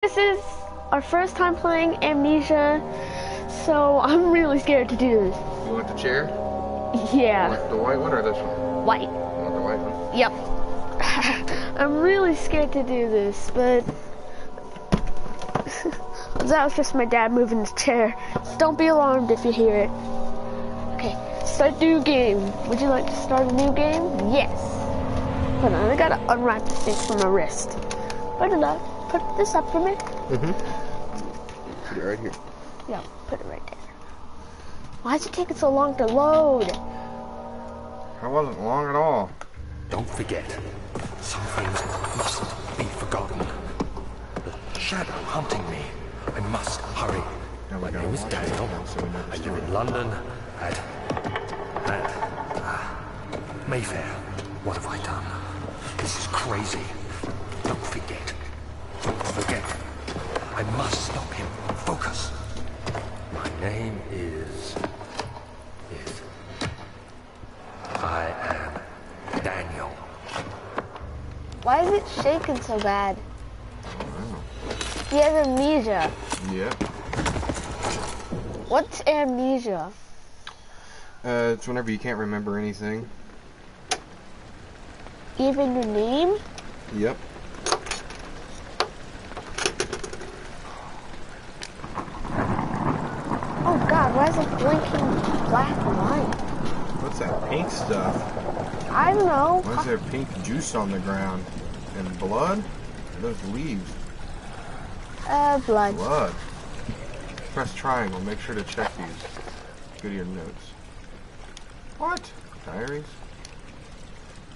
This is our first time playing Amnesia, so I'm really scared to do this. You want the chair? Yeah. You want the white one or this one? White. You want the white one? Yep. I'm really scared to do this, but that was just my dad moving the chair. So don't be alarmed if you hear it. Okay, start new game. Would you like to start a new game? Yes. Hold on, I gotta unwrap the stick from my wrist. Put this up for me. Put it right here. Yeah, put it right there. Why is it taking so long to load? That wasn't long at all. Don't forget, some things mustn't be forgotten. The shadow hunting me. I must hurry. My name is Daniel. I live in London at Mayfair. What have I done? This is crazy. Don't forget. Don't forget. I must stop him. Focus. My name is... I am Daniel. Why is it shaking so bad? He has amnesia. Yeah. What's amnesia? It's whenever you can't remember anything. Even your name? Yep. Oh god, why is it blinking black and white? What's that pink stuff? I don't know. Why is there pink juice on the ground? And blood? Are those leaves? Blood. Blood. Press triangle. Make sure to check these. Go to your notes. What? Diaries?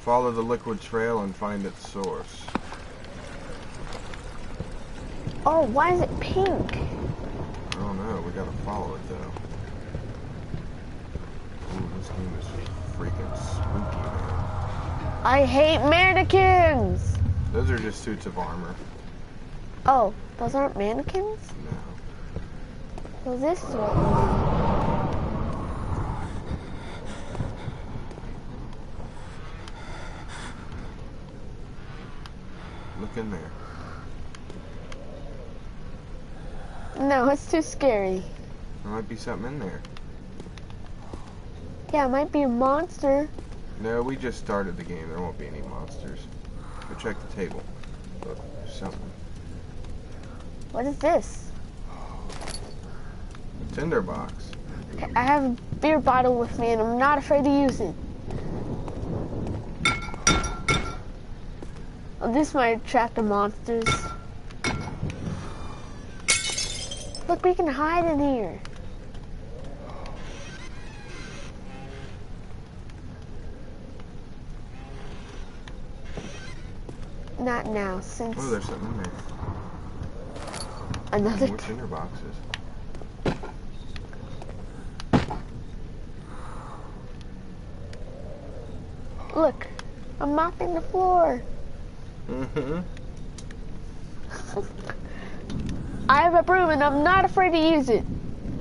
Follow the liquid trail and find its source. Oh, why is it pink? I don't know. We gotta follow it though. Ooh, this game is freaking spooky, man. I hate mannequins! Those are just suits of armor. Oh, those aren't mannequins? No. Well, this is what we Look in there. No, it's too scary. There might be something in there. Yeah, it might be a monster. No, we just started the game. There won't be any monsters. Go check the table. Look, there's something. What is this? A tinder box. Okay, I have a beer bottle with me and I'm not afraid to use it. Oh, this might attract the monsters. Look, we can hide in here. Not now, since Oh, there's something in there. another. More tinder boxes. Look, I'm mopping the floor. I have a broom and I'm not afraid to use it.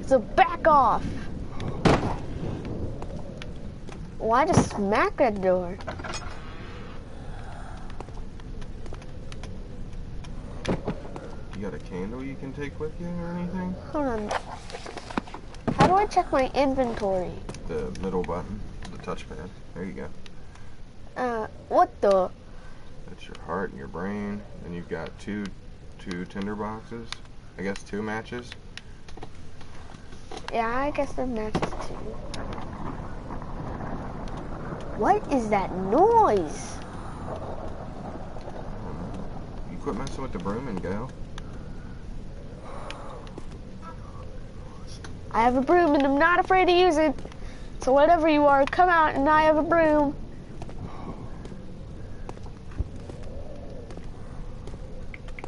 So back off. Why just smack that door? You got a candle you can take with you or anything? Hold on. How do I check my inventory? The middle button, the touchpad. There you go. What the? That's your heart and your brain. And you've got two tinder boxes. I guess 2 matches. Yeah, I guess the matches too. What is that noise? You quit messing with the broom and go. I have a broom and I'm not afraid to use it. So whatever you are, come out and I have a broom.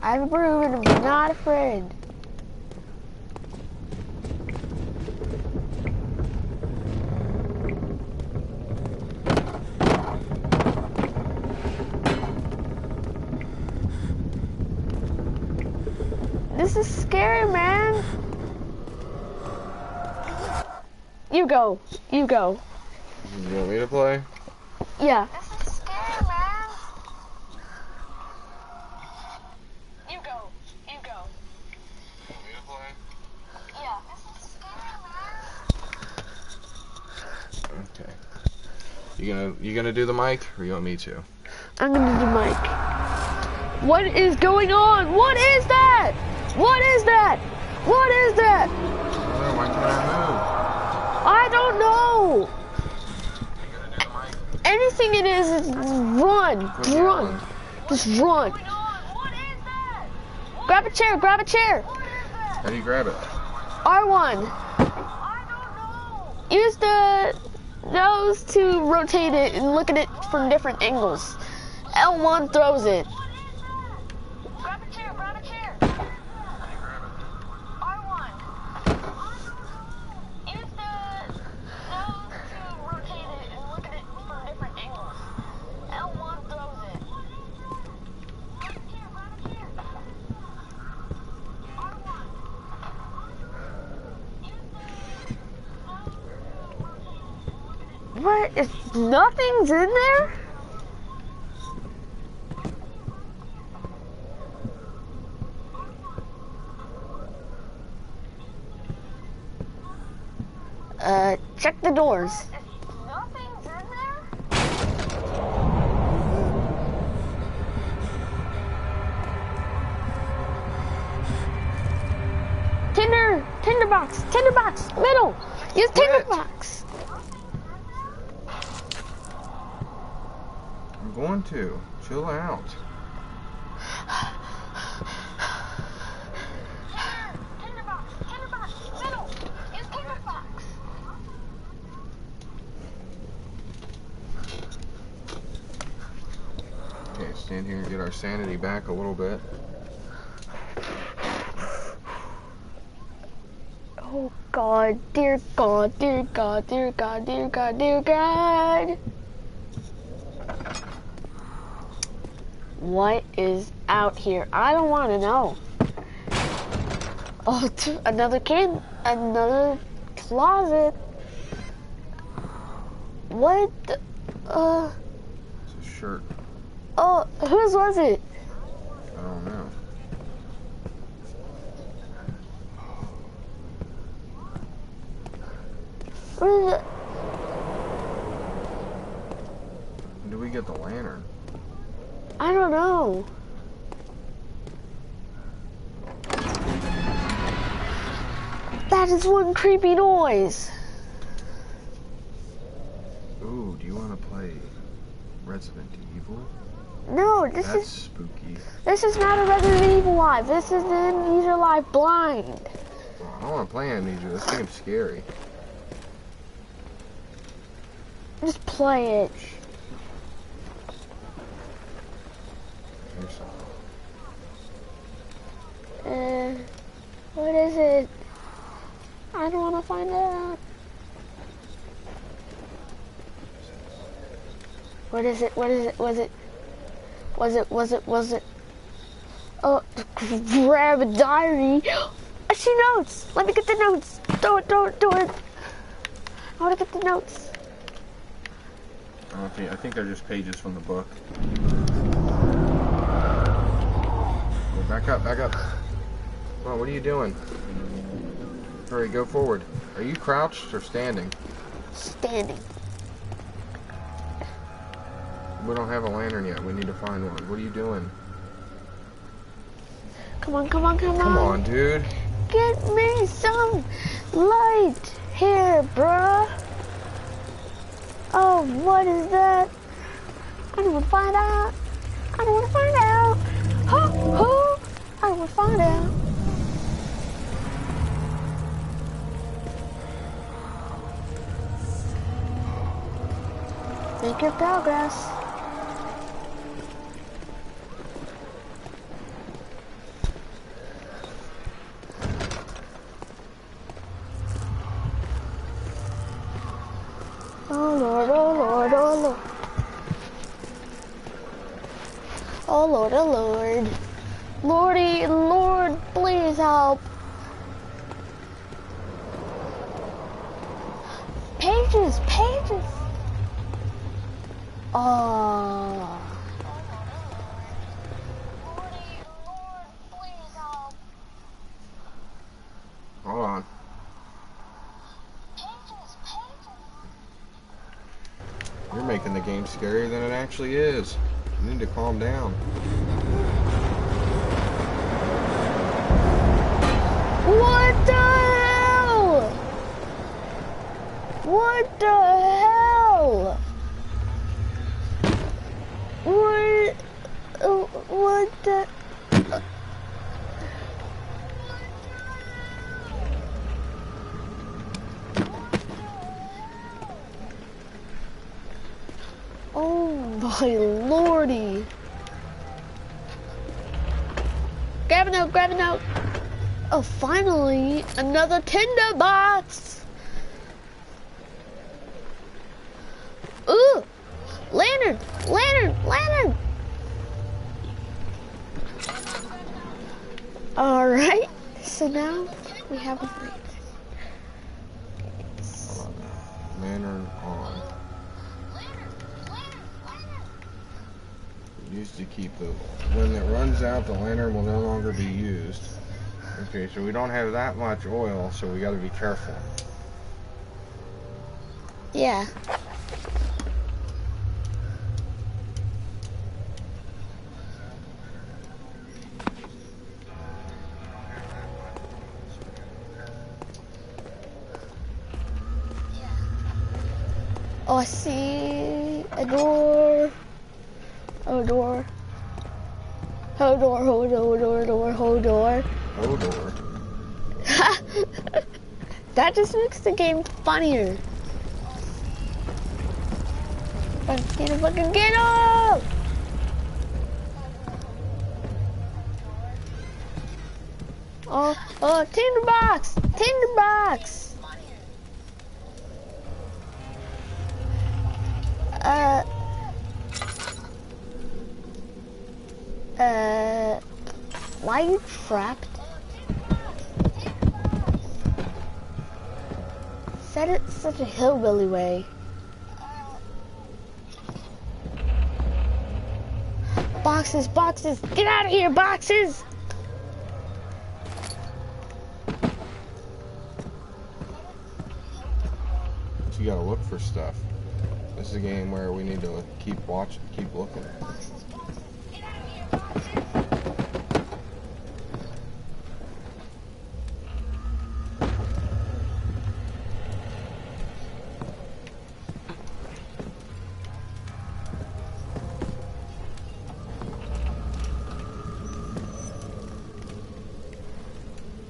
I have a broom and I'm not afraid. This is scary, man. You go. You go. You want me to play? Yeah. This is scary, man. You go. You gonna do the mic, or you want me to? I'm gonna do mic. What is going on? What is that? What is that? What is that? Oh, why can't I move? I don't know. You gonna do the mic? Anything it is run. Quit Run. yelling. Just run. Grab a chair, grab a chair. How do you grab it? R1. Use those to rotate it and look at it from different angles. L1 throws it. Grab a chair, grab a chair. How do you grab it? R1. Use those to rotate it and look at it from different angles. L1 throws it. Grab a chair, grab a chair. R1. What? If nothing's in there? Check the doors. Nothing's in there? Tinderbox, middle. Use tinderbox. I'm going to. Chill out. Tinderbox, middle. Use tinderbox. Okay, stand here and get our sanity back a little bit. Oh God, dear God, dear God, dear God, dear God, dear God. What is out here? I don't want to know. Oh, another closet. What? It's a shirt. Oh, whose was it? I don't know. Where is it? When do we get the lantern? I don't know. That is one creepy noise. Ooh, do you want to play Resident Evil? No, That's spooky. this is not a Resident Evil Live. This is an Amnesia Live Blind. I don't want to play Amnesia. This game's scary. Just play it. Here's something. What is it? I don't want to find out. What is it? What is it? Was it? Oh, grab a diary. I see notes. Let me get the notes. Do it. I want to get the notes. I think they're just pages from the book. Oh, back up. Come on, what are you doing? Hurry, go forward. Are you crouched or standing? Standing. We don't have a lantern yet. We need to find one. What are you doing? Come on. Come on, dude. Get me some light here, bruh. Oh, what is that? I don't want to find out. I don't want to find out. I don't want to find out. Make your progress. Oh Lord, oh Lord, oh Lord. Oh Lord, oh Lord. Lordy, Lord, please help. Pages. Oh. Hold on. making the game scarier than it actually is. You need to calm down. What the hell? What the hell? What the... Oh my lordy. Grab a note, grab a note. Oh, finally, another tinder box. Ooh, lantern, lantern, lantern. All right, so now we have a lantern. Lantern on. Used to keep the... When it runs out, the lantern will no longer be used. Okay, so we don't have that much oil, so we gotta be careful. Yeah. Oh, I see a door. Oh, door. Oh, door, oh, door, door, door, oh, door. Oh, door. That just makes the game funnier. Fucking get up! Oh, tinderbox! Tinderbox! Why are you trapped? Said it such a hillbilly way. Boxes, boxes, get out of here, boxes! You gotta look for stuff. This is a game where we need to keep watching, keep looking.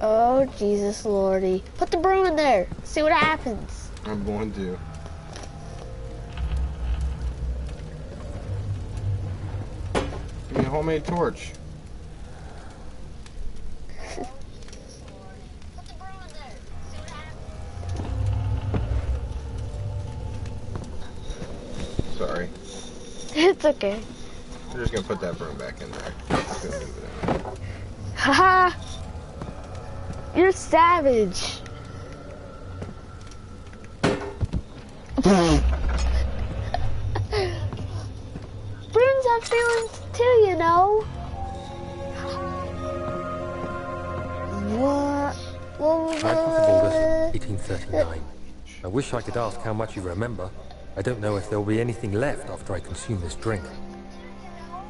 Oh, Jesus Lordy. Put the broom in there. See what happens. I'm going to. Give me a homemade torch. Sorry. It's okay. I'm just gonna put that broom back in there. Just gonna move it in there. Haha! You're savage. Brooms have feelings too, you know. What? 9th of August, 1839. I wish I could ask how much you remember. I don't know if there will be anything left after I consume this drink.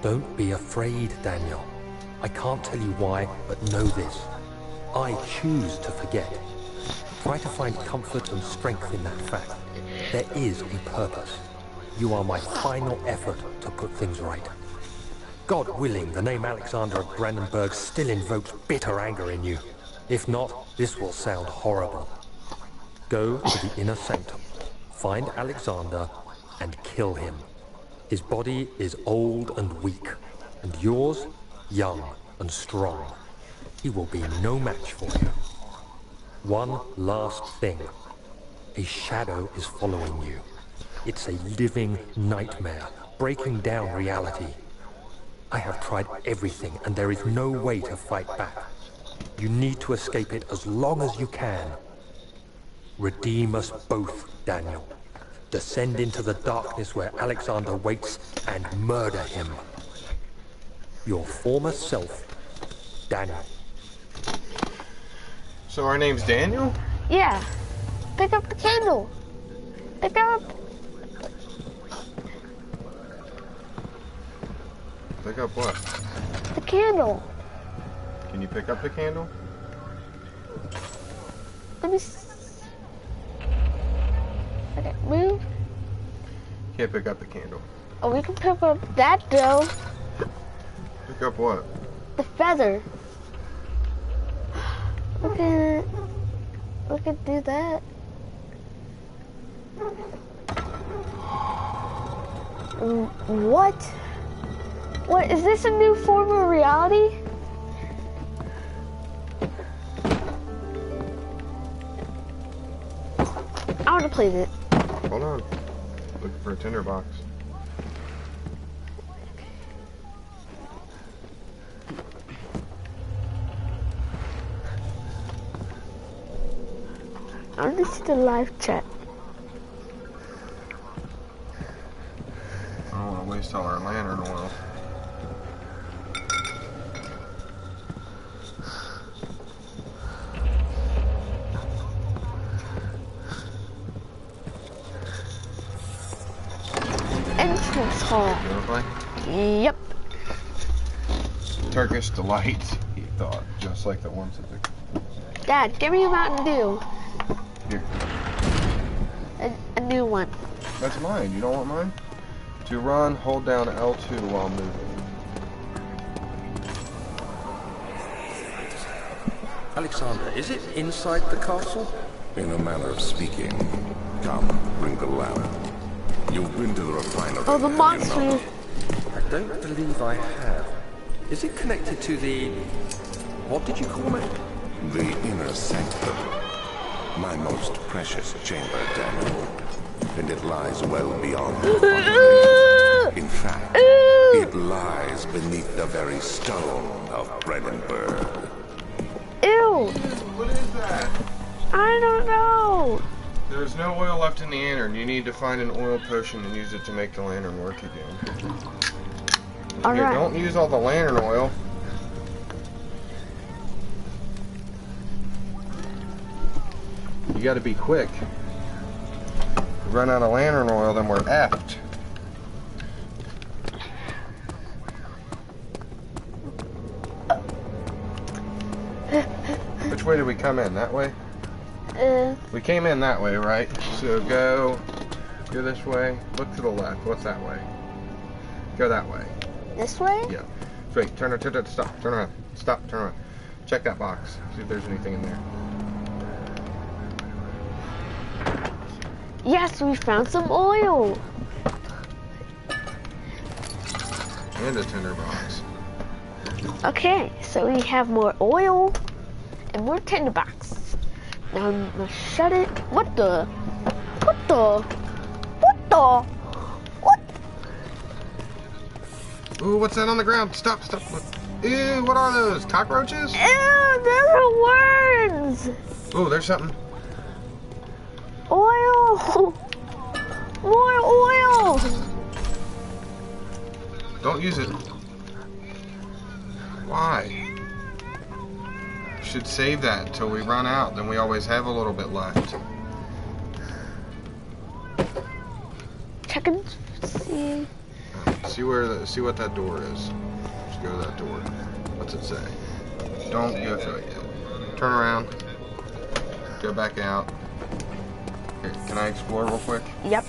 Don't be afraid, Daniel. I can't tell you why, but know this. I choose to forget. Try to find comfort and strength in that fact. There is a purpose. You are my final effort to put things right. God willing, the name Alexander of Brandenburg still invokes bitter anger in you. If not, this will sound horrible. Go to the inner sanctum, find Alexander, and kill him. His body is old and weak, and yours, young and strong. He will be no match for you. One last thing. A shadow is following you. It's a living nightmare, breaking down reality. I have tried everything, and there is no way to fight back. You need to escape it as long as you can. Redeem us both, Daniel. Descend into the darkness where Alexander waits and murder him. Your former self, Daniel. So our name's Daniel? Yeah. Pick up the candle. Pick up. Pick up what? The candle. Can you pick up the candle? Let me okay, move. Can't pick up the candle. Oh, we can pick up that though. Pick up what? The feather. We can do that. What? What, is this a new form of reality? I want to play this. Hold on. Looking for a tinderbox. I want to see the live chat. I don't want to waste all our lantern oil. Entrance hall. Beautifully? Yep. Turkish delight, he thought, just like the ones at the... Dad, give me a Mountain Dew. Here. A new one. That's mine. You don't want mine? To run, hold down L2 while moving. Alexander, is it inside the castle? In a manner of speaking. Come, bring the lamp. You've been to the refinery. Oh, the have you monster. not? I don't believe I have. Is it connected to the... what did you call it? The inner sanctum. My most precious chamber, Daniel. And it lies well beyond the refinery. In fact, it lies beneath the very stone of Brennenburg. Ew. What is that? I don't know. There's no oil left in the lantern. You need to find an oil potion and use it to make the lantern work again. All Here, right. don't use all the lantern oil. You gotta be quick. If we run out of lantern oil, then we're effed. Which way did we come in? That way? We came in that way, right? So go this way. Look to the left. What's that way? Go that way. This way? Yeah. Wait, turn around. Stop. Turn around. Stop. Turn around. Check that box. See if there's anything in there. Yes, we found some oil. And a tinderbox. Okay, so we have more oil and more tinderbox. Now I'm gonna shut it. What the? What the? What the? What? Ooh, what's that on the ground? Stop. Look. Ew, what are those? Cockroaches? Ew, those are worms. Ooh, there's something. Oil. More oil. Don't use it. Why? Should save that until we run out, then we always have a little bit left. Check and see. See what that door is. Just go to that door. What's it say? Don't go through it yet. Turn around. Go back out. Here, can I explore real quick? Yep.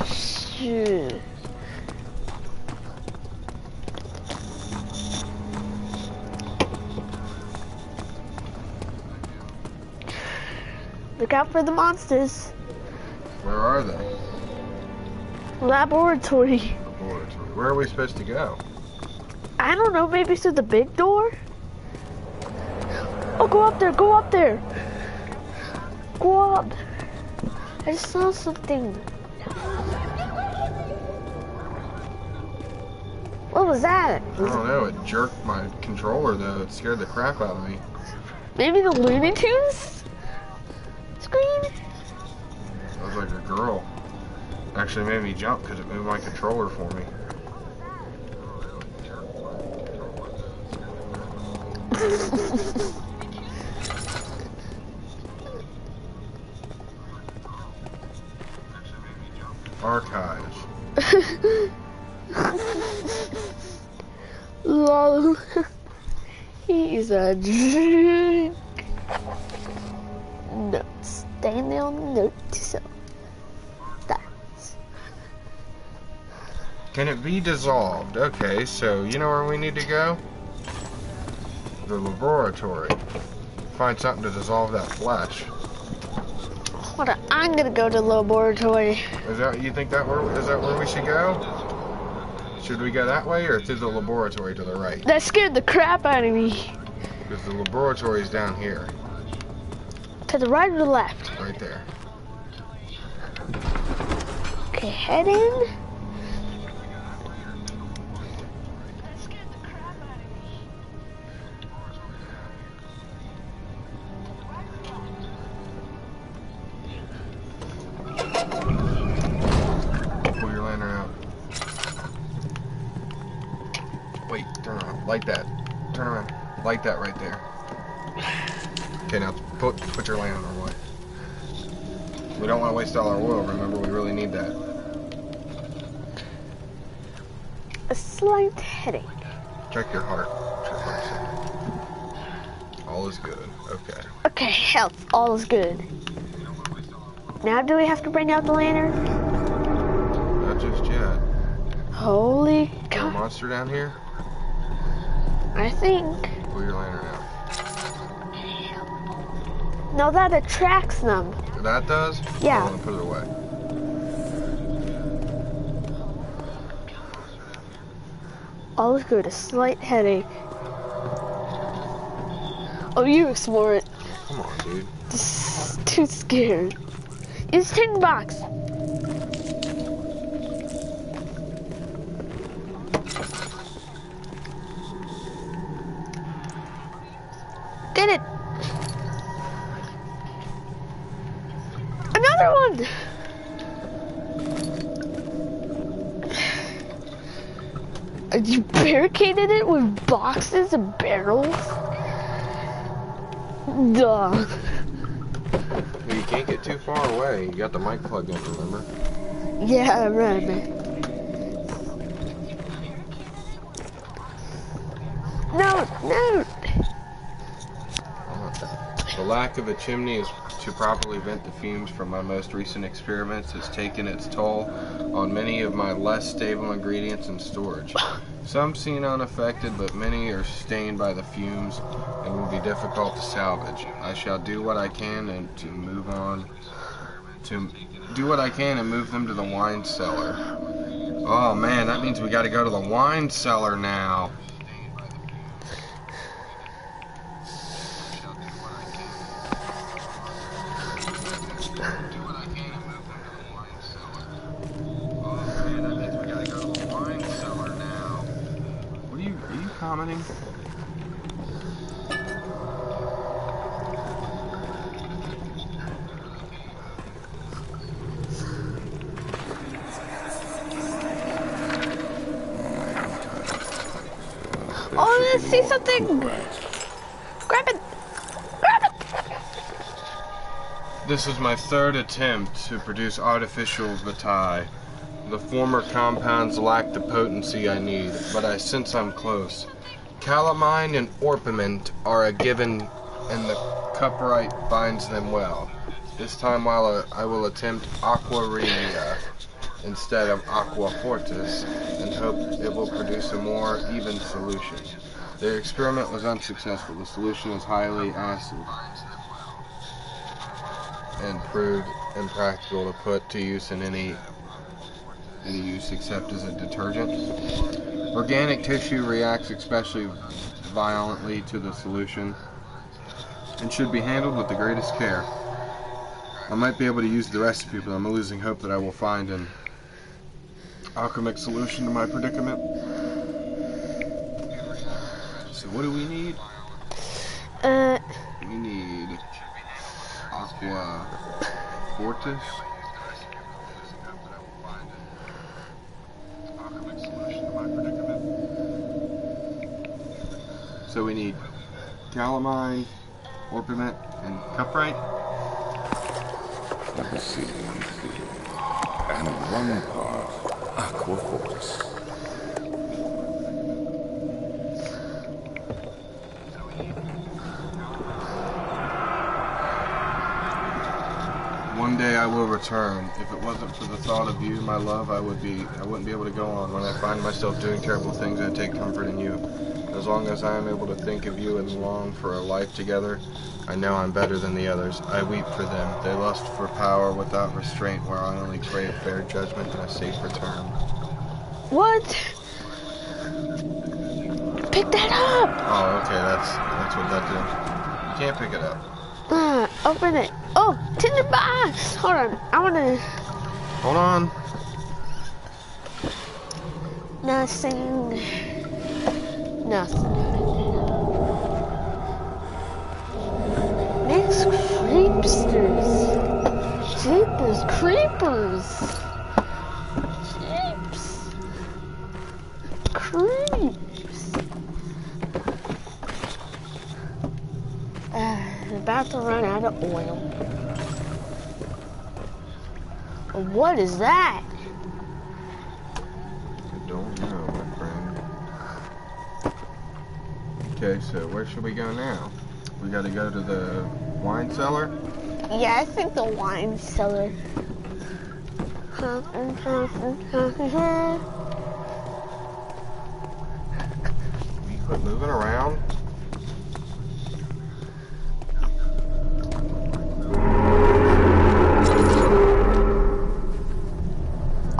Shoo. Look out for the monsters. Where are they? Laboratory. Laboratory. Where are we supposed to go? I don't know, maybe through the big door? Oh, go up there, go up there. Go up. I just saw something. What was that? I don't know. It jerked my controller, though. It scared the crap out of me. Maybe the Looney Tunes screen? That was like a girl. Actually made me jump because it moved my controller for me. Archives. He's a drink. Notes. Stay there on the note to self. That's. Can it be dissolved? Okay, so you know where we need to go? The laboratory. Find something to dissolve that flesh. Hold on, I'm gonna go to the laboratory. Is that, you think is that where we should go? Should we go that way or through the laboratory to the right? That scared the crap out of me. Because the laboratory is down here. To the right or the left? Right there. Okay, head in. Pull your lantern out. Wait, turn around. Light that. Turn around. Light that right there. Okay, now put your lantern away. We don't want to waste all our oil, remember? We really need that. A slight headache. Check your heart. Check your heart. All is good. Okay. Okay, health. All is good. Now do we have to bring out the lantern? Not just yet. Holy Is there a cow. monster down here? I think. Pull your lantern out. No, that attracts them. That does? Yeah. I want to put it away. All is good. A slight headache. Oh, you explore it. Come on, dude. Just too scared. Use tin box. Get it. Another one. You barricaded it with boxes and barrels? Duh. Well, you can't get too far away. You got the mic plugged in, remember? Yeah, right, man. No, no. The lack of a chimney is to properly vent the fumes from my most recent experiments has taken its toll on many of my less stable ingredients in storage. Some seem unaffected, but many are stained by the fumes and will be difficult to salvage. I shall do what I can and to move them to the wine cellar. Oh man, that means we got to go to the wine cellar now. Commenting? Oh, let's see something. Grab it. Grab it. This is my third attempt to produce artificial vitae. The former compounds lack the potency I need, but I sense I'm close. Calamine and orpiment are a given, and the cuprite binds them well. This time I will attempt aquareia instead of aqua fortis, and hope it will produce a more even solution. The experiment was unsuccessful. The solution was highly acid and proved impractical to put to use in any use except as a detergent. Organic tissue reacts especially violently to the solution and should be handled with the greatest care. I might be able to use the recipe, but I'm losing hope that I will find an alchemic solution to my predicament. So what do we need? We need aqua fortis. So we need calamine, orpiment, and cuprite. Let's see. And 1 part aqua fortis. One day I will return. If it wasn't for the thought of you, my love, I wouldn't be able to go on. When I find myself doing terrible things, I take comfort in you. As long as I am able to think of you and long for a life together, I know I'm better than the others. I weep for them. They lust for power without restraint, where I only crave fair judgment and a safe return. What? Pick that up! Oh, okay, that's what that did. You can't pick it up. Open it. Oh, tinted box! Hold on, I wanna... Hold on. Nothing. Nothing. Next creepsters. Jeepers creepers. Jeeps. Creeps. About to run out of oil. What is that? I don't know, my friend. Okay, so where should we go now? We gotta go to the wine cellar? Yeah, I think the wine cellar. You quit moving around?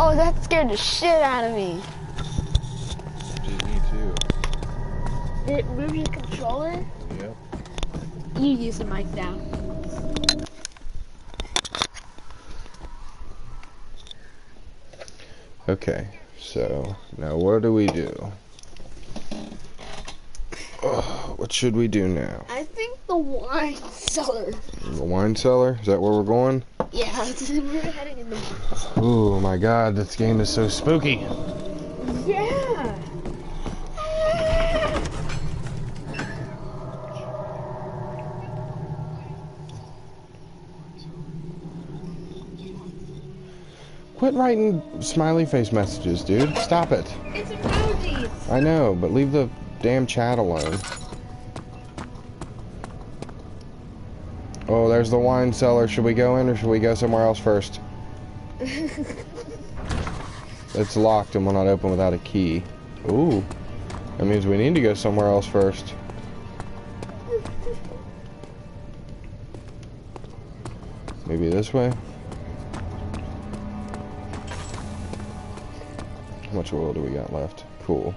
Oh, that scared the shit out of me. Gee, me too. Did it move your controller? Yep. You use the mic now. Okay, so now what do we do? Oh, what should we do now? I think the wine cellar. The wine cellar? Is that where we're going? Yeah, we're heading in the wine cellar. Oh my god, this game is so spooky. Yeah. Quit writing smiley face messages, dude. Stop it. It's emojis. I know, but leave the damn chat alone. Oh, there's the wine cellar. Should we go in or should we go somewhere else first? It's locked and will not open without a key. Ooh. That means we need to go somewhere else first. Maybe this way? How much oil do we got left? Cool.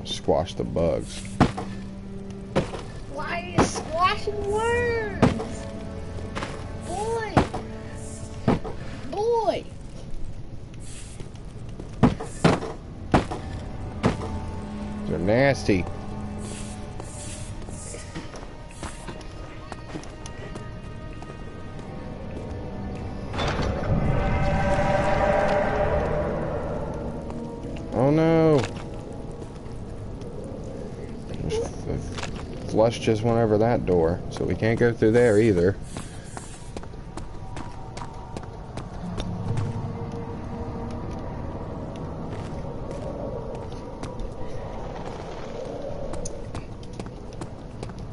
Squash the bugs. Why are you squashing worms? Boy. Boy. They're nasty. Oh no. Flush just went over that door, so we can't go through there either.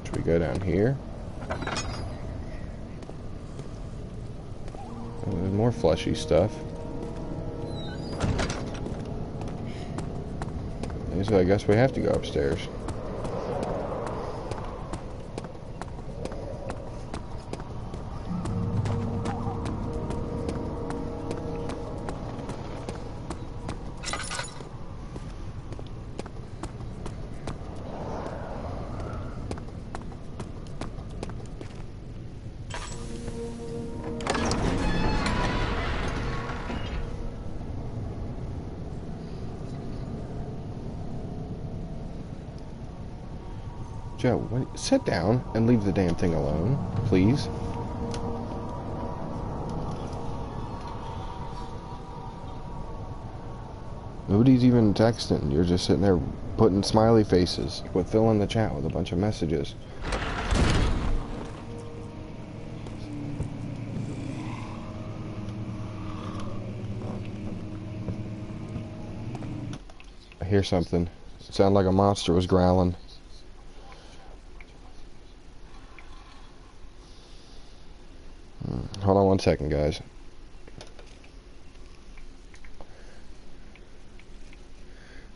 Should we go down here? Oh, there's more fleshy stuff. So I guess we have to go upstairs. Joe, sit down and leave the damn thing alone, please. Nobody's even texting. You're just sitting there putting smiley faces. Quit filling the chat with a bunch of messages. hear something. It sounded like a monster was growling. Hold on 1 second, guys.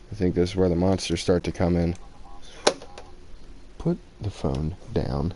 I think this is where the monsters start to come in. Put the phone down.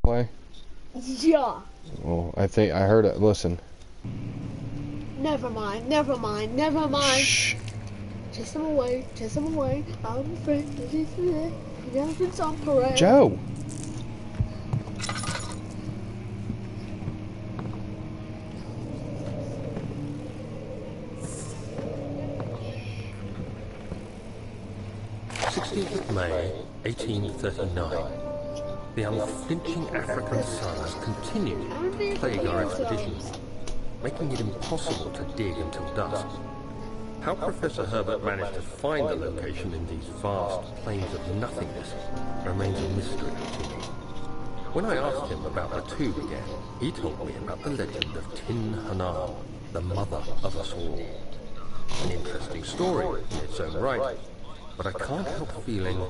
Play? Yeah. Well, I think I heard it. Listen. Never mind, never mind, never mind. Shh. Chase them away, chase them away. I'm afraid that he's there. The elephant's on parade. Joe! May 1839. The unflinching African suns continued to plague our expeditions, making it impossible to dig until dusk. How Professor Herbert managed to find the location in these vast plains of nothingness remains a mystery to me. When I asked him about the tube again, he told me about the legend of Tin Hanal, the mother of us all. An interesting story in its own right, but I can't help feeling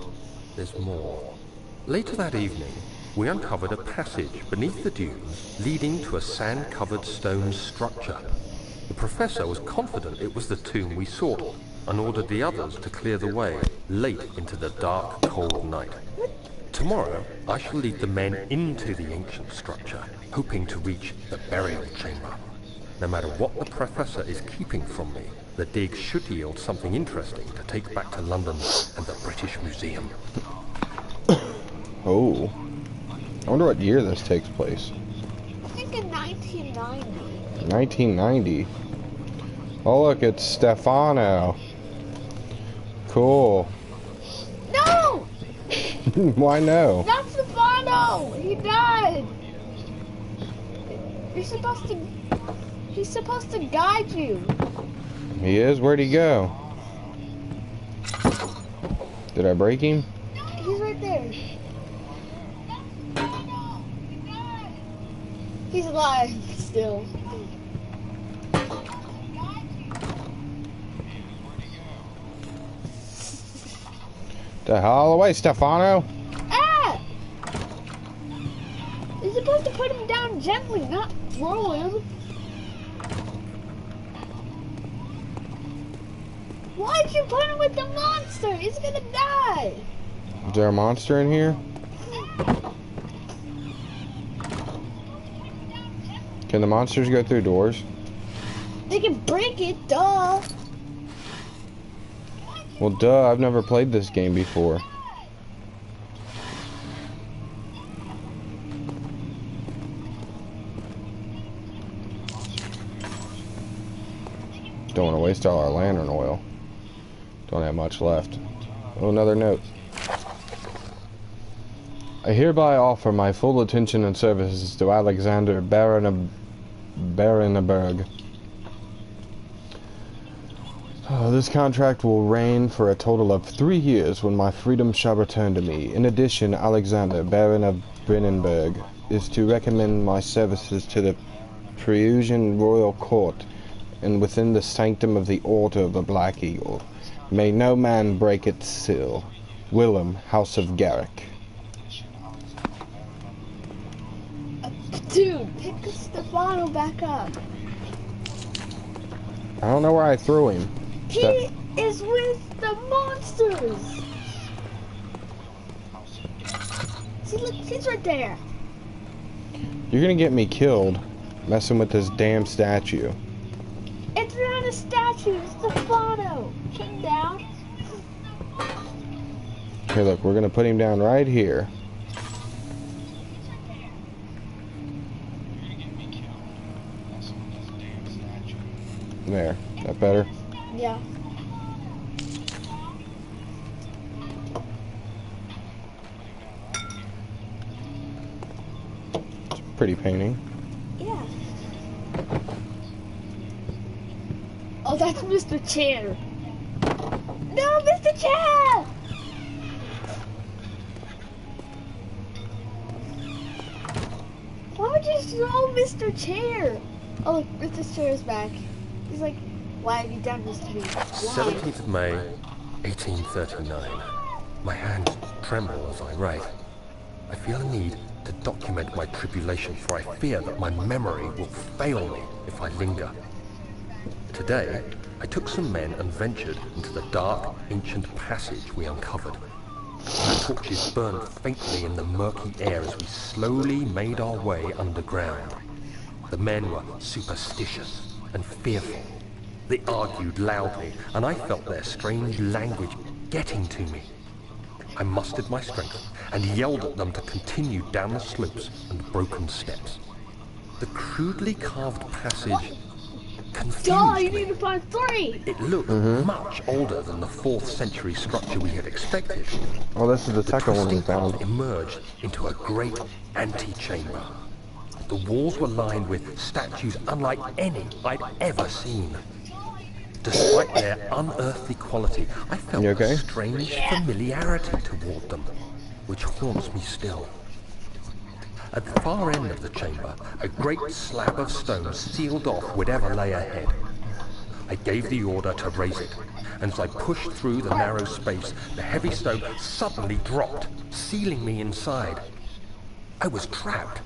there's more. Later that evening, we uncovered a passage beneath the dunes leading to a sand-covered stone structure. The professor was confident it was the tomb we sought and ordered the others to clear the way late into the dark, cold night. Tomorrow, I shall lead the men into the ancient structure, hoping to reach the burial chamber. No matter what the professor is keeping from me, the dig should yield something interesting to take back to London and the British Museum. Oh. I wonder what year this takes place. I think in 1990. 1990. Oh look, it's Stefano. Cool. No! Why no? Not Stefano! He died! He's supposed to guide you. He is? Where'd he go? Did I break him? He's right there. He's alive still. The hell away, Stefano! Ah! You're supposed to put him down gently, not throw him. Why'd you put him with the monster? He's gonna die. Is there a monster in here? Can the monsters go through doors? They can break it, duh. Well, duh, I've never played this game before. Don't want to waste all our lantern oil. Don't have much left. Oh, another note. I hereby offer my full attention and services to Alexander Barenberg. This contract will reign for a total of 3 years when my freedom shall return to me. In addition, Alexander, Baron of Brennenberg, is to recommend my services to the Prussian Royal Court and within the sanctum of the Order of the Black Eagle. May no man break its seal. Willem, House of Garrick. Dude, pick Stefano back up. I don't know where I threw him. He is with the monsters. See, look, he's right there. You're gonna get me killed messing with this damn statue. It's not a statue, it's Stefano. Put him down. Okay, look, we're gonna put him down right here. There. That better? Yeah. Pretty painting. Yeah. Oh, that's Mr. Chair. No, Mr. Chair! Why would you throw Mr. Chair? Oh, look, Mr. Chair's back. He's like, why have you done this to me? Why? 17th of May, 1839. My hands tremble as I write. I feel a need to document my tribulation, for I fear that my memory will fail me if I linger. Today, I took some men and ventured into the dark, ancient passage we uncovered. Our torches burned faintly in the murky air as we slowly made our way underground. The men were superstitious and fearful. They argued loudly, and I felt their strange language getting to me. I mustered my strength and yelled at them to continue down the slopes and broken steps. The crudely carved passage confused You me. need to find 3! It looked much older than the 4th century structure we had expected. Oh, this is the second one we Twisting found. path emerged into a great antechamber. The walls were lined with statues unlike any I'd ever seen. Despite their unearthly quality, I felt You okay? a strange familiarity toward them, which haunts me still. At the far end of the chamber, a great slab of stone sealed off whatever lay ahead. I gave the order to raise it, and as I pushed through the narrow space, the heavy stone suddenly dropped, sealing me inside. I was trapped.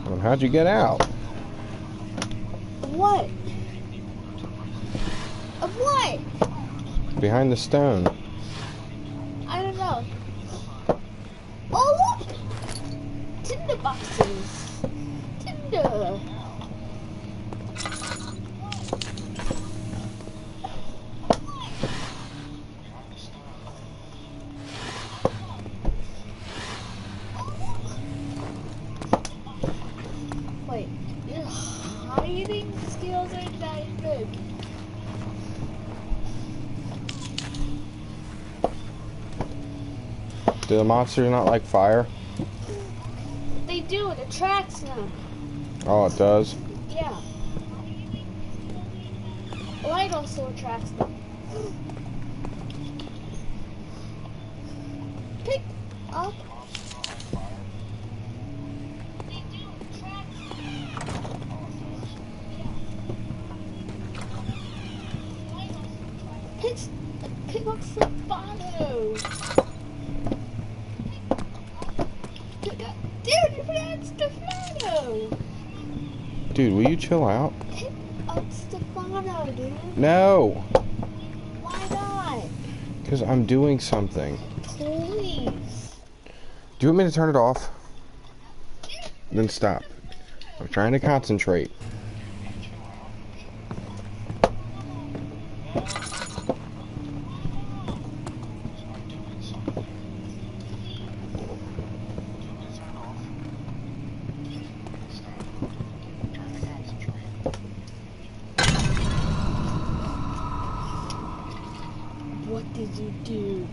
Well, how'd you get out? What? Of what? Behind the stone. I don't know. Oh, look! Tinder boxes. Tinder. Wait, your hiding skills aren't that good. Do the monsters not like fire? They do, it attracts them. Oh, it does? Yeah. Light also attracts them. Pick up. They do attract them. Pick up Stefano. Dude, you forgot Stefano. Dude, will you chill out? Pick up Stefano, dude. No! Why not? Because I'm doing something. Please. Do you want me to turn it off? Then stop. I'm trying to concentrate. What did you do?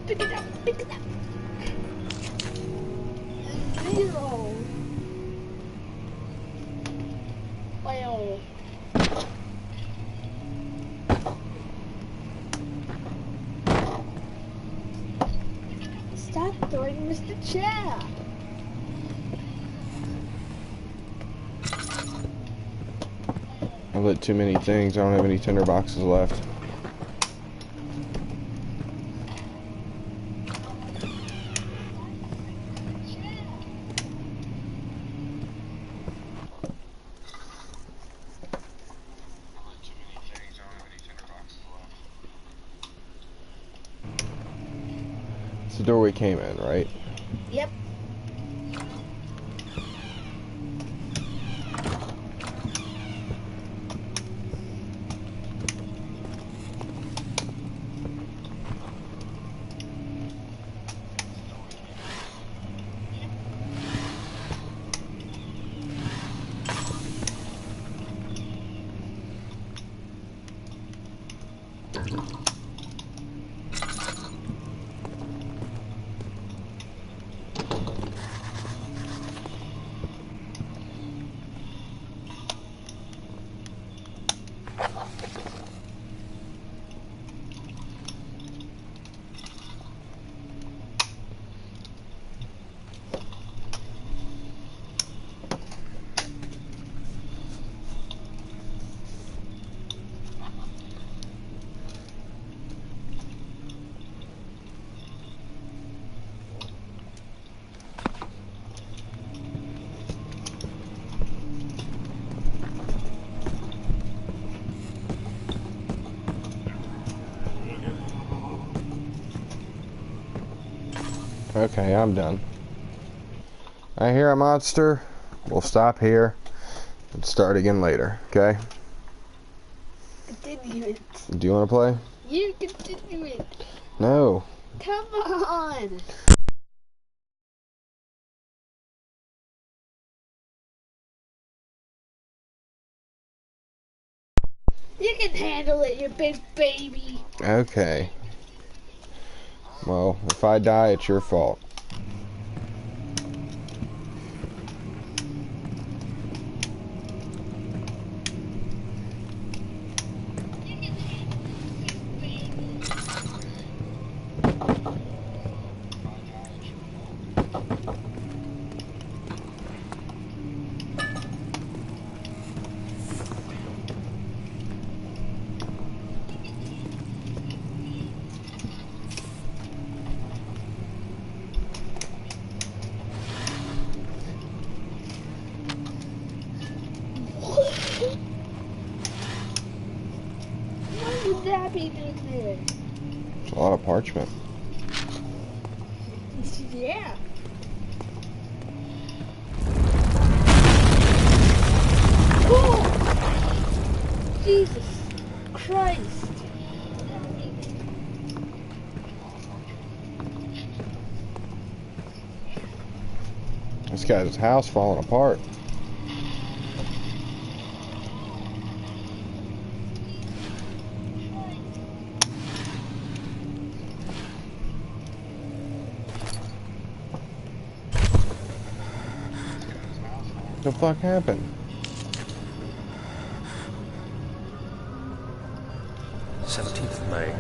Pick it up, pick it up. 0. Well. Stop throwing Mr. Chair. I lit too many things. I don't have any tinder boxes left. It's the door we came in, right? Yep. Okay, I'm done. I hear a monster. We'll stop here and start again later, okay? Continue it. Do you want to play? You continue it. No. Come on. You can handle it, you big baby. Okay. Well, if I die, it's your fault. Why would that be doing there? It's a lot of parchment. Yeah. Oh! Jesus Christ. This guy's house falling apart. What the fuck happened? 17th of May,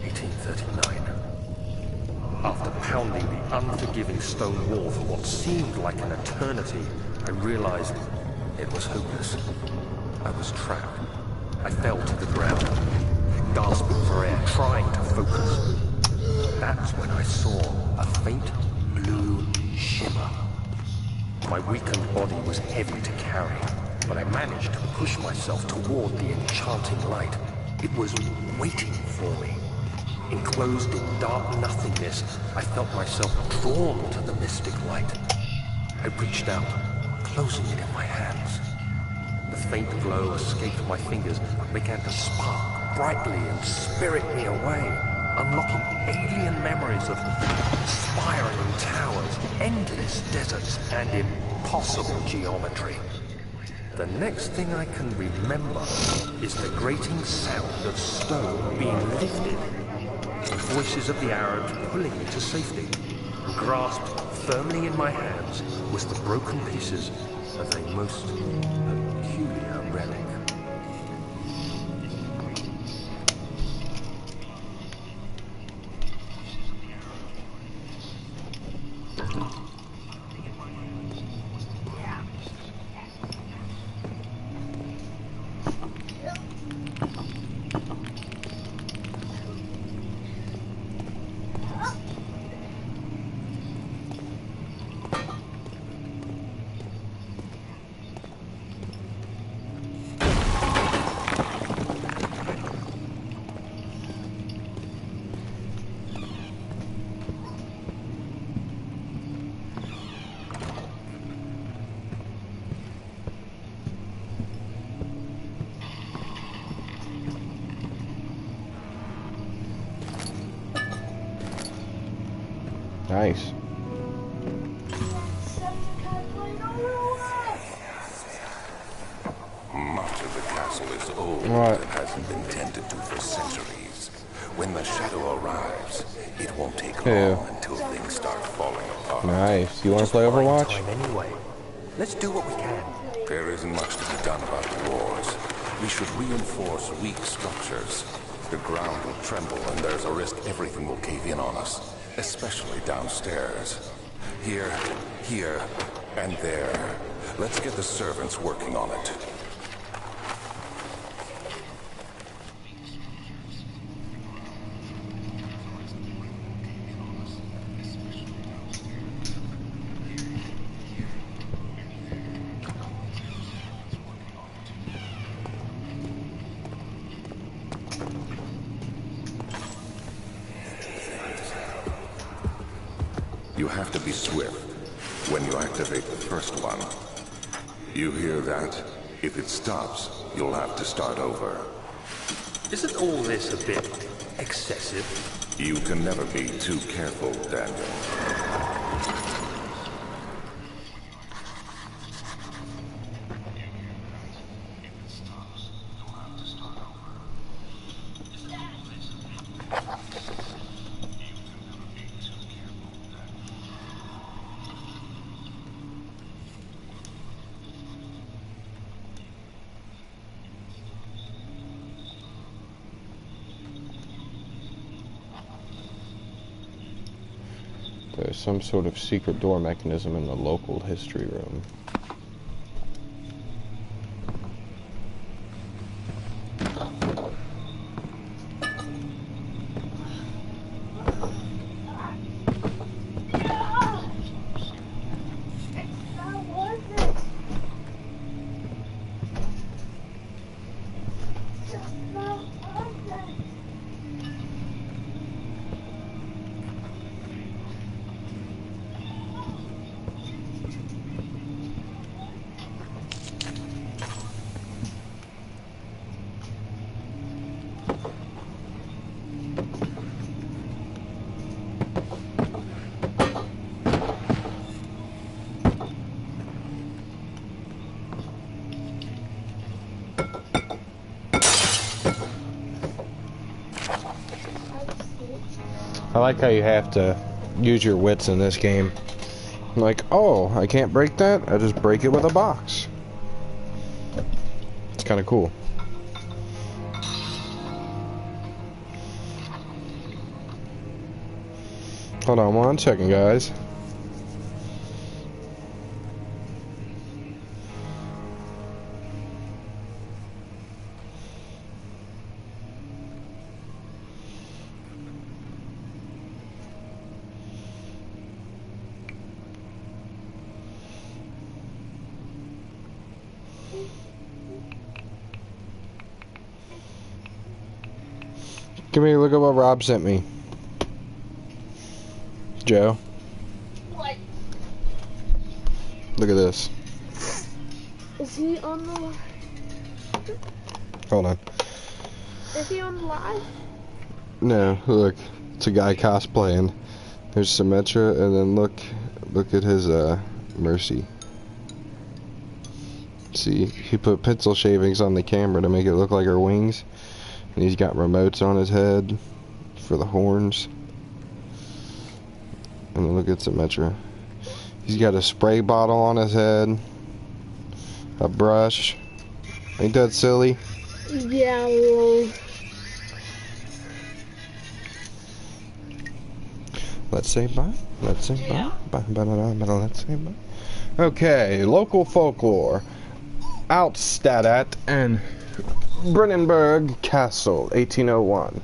1839. After pounding the unforgiving stone wall for what seemed like an eternity, I realized it was hopeless. I was trapped. I fell to the ground, gasping for air, trying to focus. That's when I saw a faint blue shimmer. My weakened body was heavy to carry, but I managed to push myself toward the enchanting light. It was waiting for me. Enclosed in dark nothingness, I felt myself drawn to the mystic light. I reached out, closing it in my hands. The faint glow escaped my fingers and began to spark brightly and spirit me away, unlocking alien memories of spiraling towers, endless deserts, and impossible geometry. The next thing I can remember is the grating sound of stone being lifted, the voices of the Arabs pulling me to safety. Grasped firmly in my hands was the broken pieces of a most peculiar relic. Nice. Much of the castle is old What? and hasn't been tended to for centuries. When the shadow arrives, it won't take Yeah. long until things start falling apart. Nice. You want to Just play buying Overwatch? time anyway. Let's do what we can. There isn't much to be done about the wars. We should reinforce weak structures. The ground will tremble and there's a risk everything will cave in on us, especially downstairs. Here, and there. Let's get the servants working on it. have to be swift when you activate the first one. You hear that? If it stops, you'll have to start over. Isn't all this a bit excessive? You can never be too careful, Daniel. There's some sort of secret door mechanism in the local history room. I like how you have to use your wits in this game. Like, oh, I can't break that? I just break it with a box. It's kind of cool. Hold on 1 second, guys. Come here, look at what Rob sent me. Joe. What? Look at this. Is he on the... Hold on. Is he on live? No, look. It's a guy cosplaying. There's Symmetra, and then look at his, Mercy. See, he put pencil shavings on the camera to make it look like her wings. And he's got remotes on his head for the horns. And then look at Symmetra. He's got a spray bottle on his head. A brush. Ain't that silly? Yeah, well... Let's say bye. Let's say bye. Bye, bye, bye, bye, let's say bye. Okay, local folklore. Altstadt and Brennenburg Castle, 1801.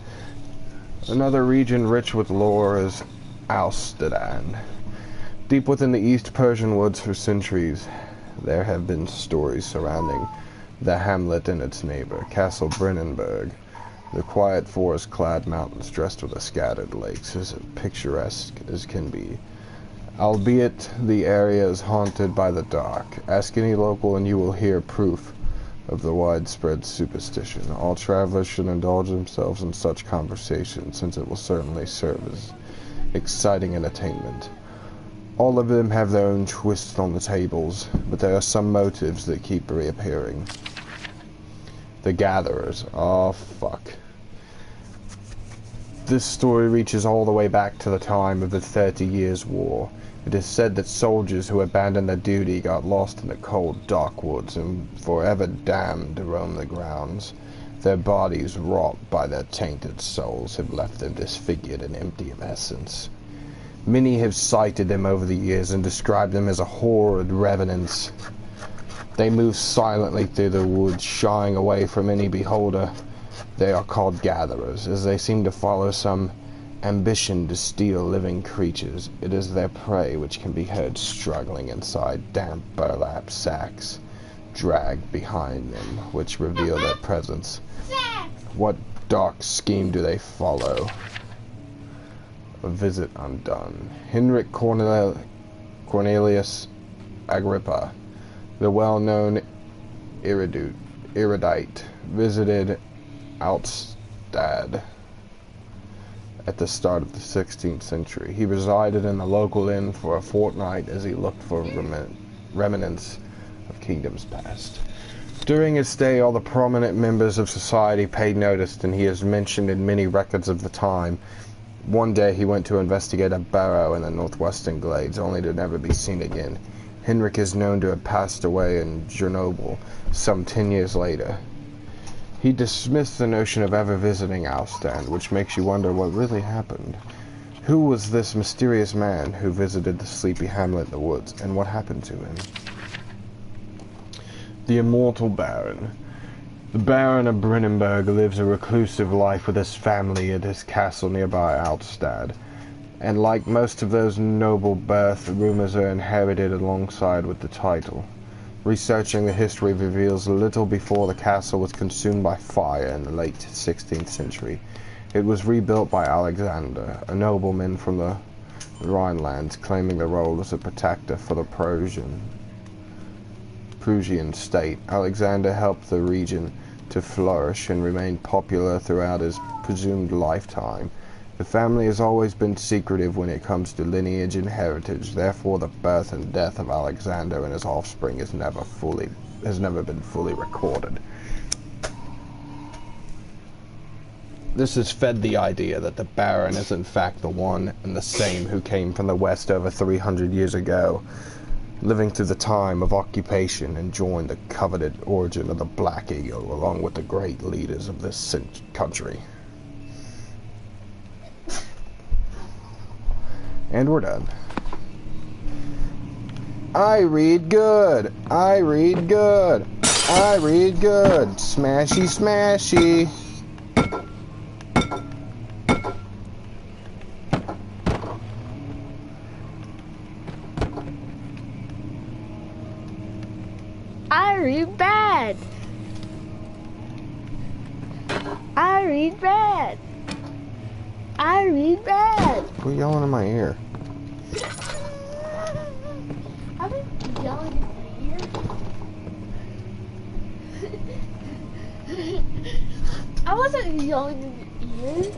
Another region rich with lore is Altstadt. Deep within the East Persian woods for centuries, there have been stories surrounding the hamlet and its neighbor, Castle Brennenburg. The quiet forest-clad mountains dressed with a scattered lakes, as picturesque as can be. Albeit the area is haunted by the dark. Ask any local and you will hear proof of the widespread superstition. All travelers should indulge themselves in such conversation, since it will certainly serve as exciting entertainment. All of them have their own twists on the tables, but there are some motives that keep reappearing. The Gatherers. Oh, fuck. This story reaches all the way back to the time of the 30 Years' War. It is said that soldiers who abandoned their duty got lost in the cold, dark woods and forever damned to roam the grounds. Their bodies, wrought by their tainted souls, have left them disfigured and empty of essence. Many have cited them over the years and described them as a horrid revenants. They move silently through the woods, shying away from any beholder. They are called gatherers, as they seem to follow some ambition to steal living creatures. It is their prey which can be heard struggling inside damp burlap sacks, dragged behind them, which reveal their presence. What dark scheme do they follow? A visit undone. Henrik Cornelius Agrippa, the well-known erudite, visited Altstadt at the start of the 16th century. He resided in the local inn for a fortnight as he looked for remnants of kingdoms past. During his stay, all the prominent members of society paid notice, and he is mentioned in many records of the time. One day he went to investigate a barrow in the northwestern glades, only to never be seen again. Henrik is known to have passed away in Chernobyl some 10 years later. He dismissed the notion of ever visiting Altstadt, which makes you wonder what really happened. Who was this mysterious man who visited the sleepy hamlet in the woods, and what happened to him? The Immortal Baron. The Baron of Brennenburg lives a reclusive life with his family at his castle nearby Altstadt, and like most of those noble birth, rumors are inherited alongside with the title. Researching the history reveals little before the castle was consumed by fire in the late 16th century. It was rebuilt by Alexander, a nobleman from the Rhineland, claiming the role as a protector for the Prussian state. Alexander helped the region to flourish and remained popular throughout his presumed lifetime. The family has always been secretive when it comes to lineage and heritage. Therefore, the birth and death of Alexander and his offspring has never been fully recorded. This has fed the idea that the Baron is in fact the one and the same who came from the West over 300 years ago, living through the time of occupation, and joined the coveted origin of the Black Eagle along with the great leaders of this country. And we're done. I read good. I read good. I read good. Smashy, smashy. I read bad. I read bad. I read bad. Quit yelling in my ear. I've been yelling in your ear. I wasn't yelling in your ear.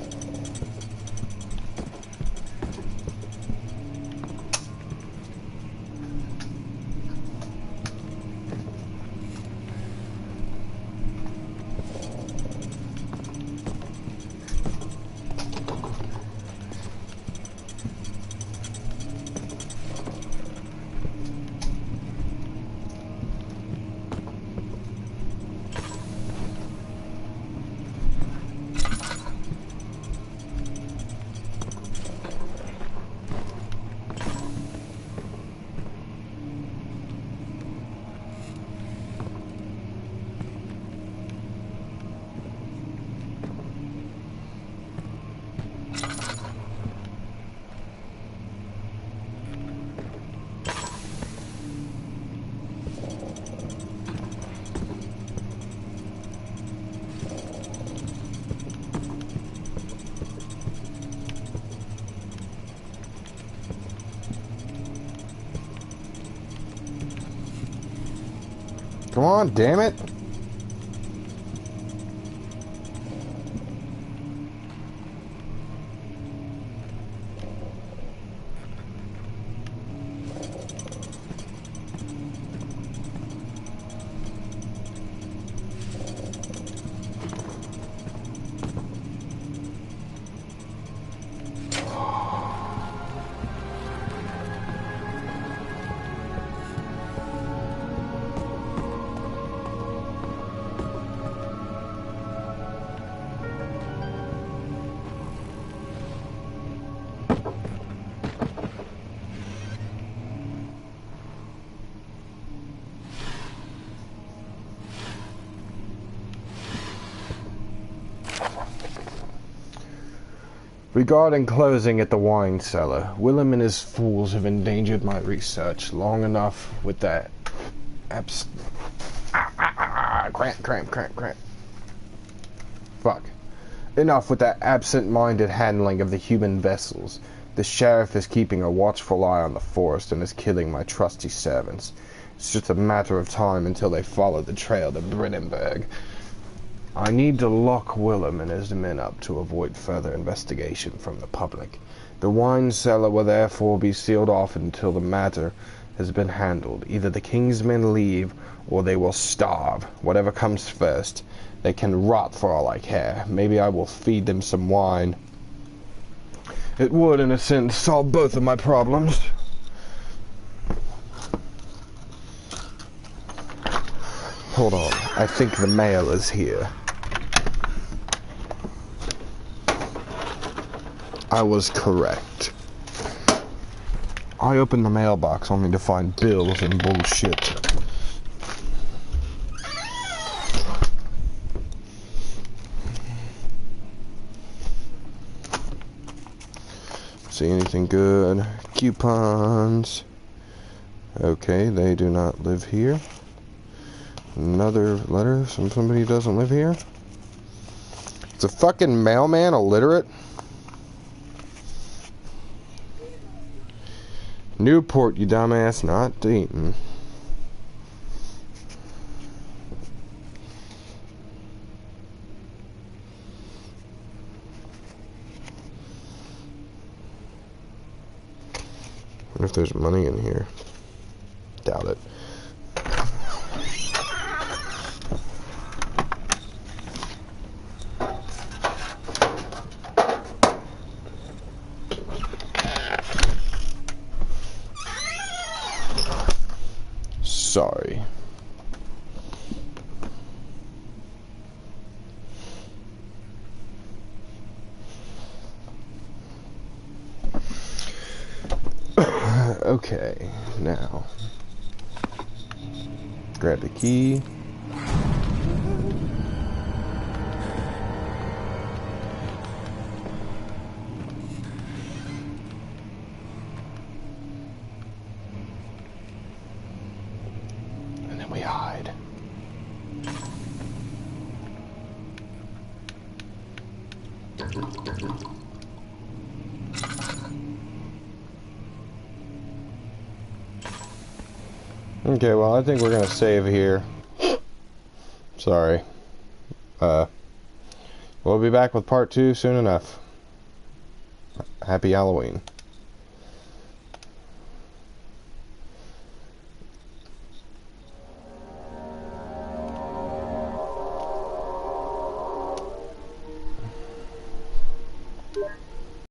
Come on, damn it. Regarding closing at the wine cellar, Willem and his fools have endangered my research long enough with that cramp. Fuck. Enough with that absent-minded handling of the human vessels. The sheriff is keeping a watchful eye on the forest and is killing my trusty servants. It's just a matter of time until they follow the trail to Brinnenberg. I need to lock Willem and his men up to avoid further investigation from the public. The wine cellar will therefore be sealed off until the matter has been handled. Either the king's men leave, or they will starve. Whatever comes first. They can rot for all I care. Maybe I will feed them some wine. It would, in a sense, solve both of my problems. Hold on. I think the mail is here. I was correct. I opened the mailbox only to find bills and bullshit. See anything good? Coupons. Okay, they do not live here. Another letter from somebody who doesn't live here. Is the fucking mailman illiterate? Newport, you dumbass, not Dayton. Wonder if there's money in here. Doubt it. Sorry. Okay, now grab the key. And then we hide. Okay, well, I think we're gonna save here. Sorry. We'll be back with part 2 soon enough. Happy Halloween.